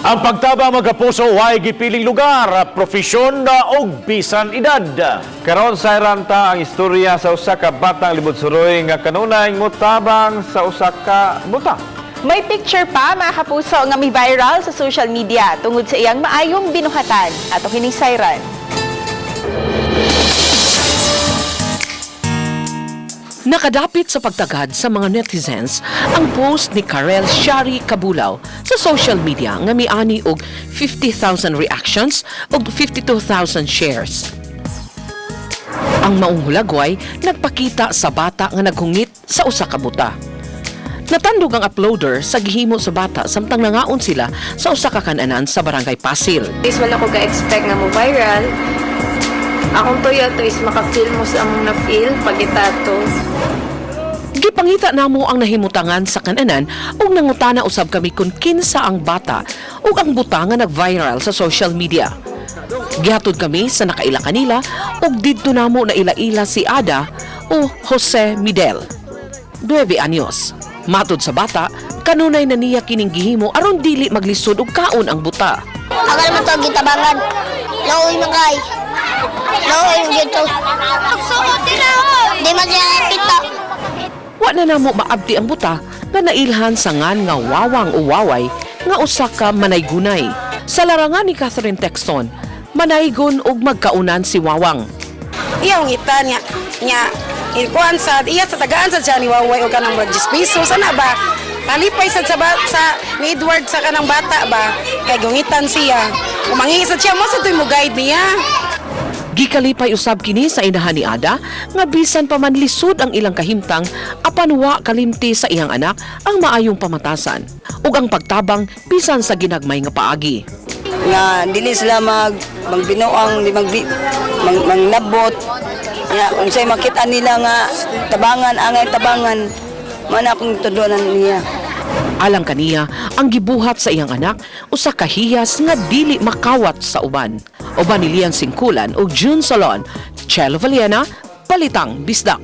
Ang pagtabang magapuso way gipiling lugar, profesyon og bisan edad. Karon sa iranta ang istorya sa usa ka batang libot-suroy nga kanunay mutabang sa usa ka buta. May picture pa mga kapuso nga may viral sa social media tungod sa iyang maayong binuhatan. Ato kining sayran. Nakadapit sa pagtagad sa mga netizens ang post ni Karel Shari Cabulao sa social media nga miani og 50,000 reactions ug 52,000 shares. Ang maong hulagway nagpakita sa bata nga naghungit sa usa ka buta. Natandog ang uploader sa gihimo sa bata samtang nangaon sila sa usa ka kan-anan sa Barangay Pasil. Is wala ko ka-expect na mo viral. Akong tuyo to is maka-feel mo sa among na-feel pag-itato. Gipangita namo ang nahimutangan sa kananan ug nangutana usab kami kung kinsa ang bata ug ang buta nga nag-viral sa social media. Gihatod kami sa nakaila kanila ug didto namo na ila-ila si Ada o Jose Midel. 9 anyos. Matod sa bata, kanunay na niya kining gihimo aron dili maglisod og kaon ang buta. Agal man to gitabangan. Laoy magay. Laoy gito. Di man siya pita. Wa na namo maabdi ang buta nga nailhan sa ngan nga wawang o waway nga usa ka manaygunay. Sa larangan ni Catherine Texton, manaygon og magkaunan si Wawang. Iyang ngitan nya ikuan sa iya sa tagaan sa siya ni Waway o kanang 10 pesos ana ba palipay sa ni Edward sa kanang bata ba kay gungitan siya umangi sa siya mo sa tuy mo guide niya. Gikalipay usab kini sa inahan ni Ada nga bisan pa man lisod ang ilang kahimtang apan wa kalimti sa iyang anak ang maayong pamatasan ug ang pagtabang bisan sa ginagmay nga paagi. Nga dili sila magbinuang di mangnabot ya unsay makita nila nga tabangan angay tabangan man akong tudunan niya. Alang kaniya ang gibuhat sa iyang anak usa ka hiyas nga dili makawat sa uban. Uban ni Lian Singkulan ug June Salon, Chelo Valiena, Balitang Bisdak.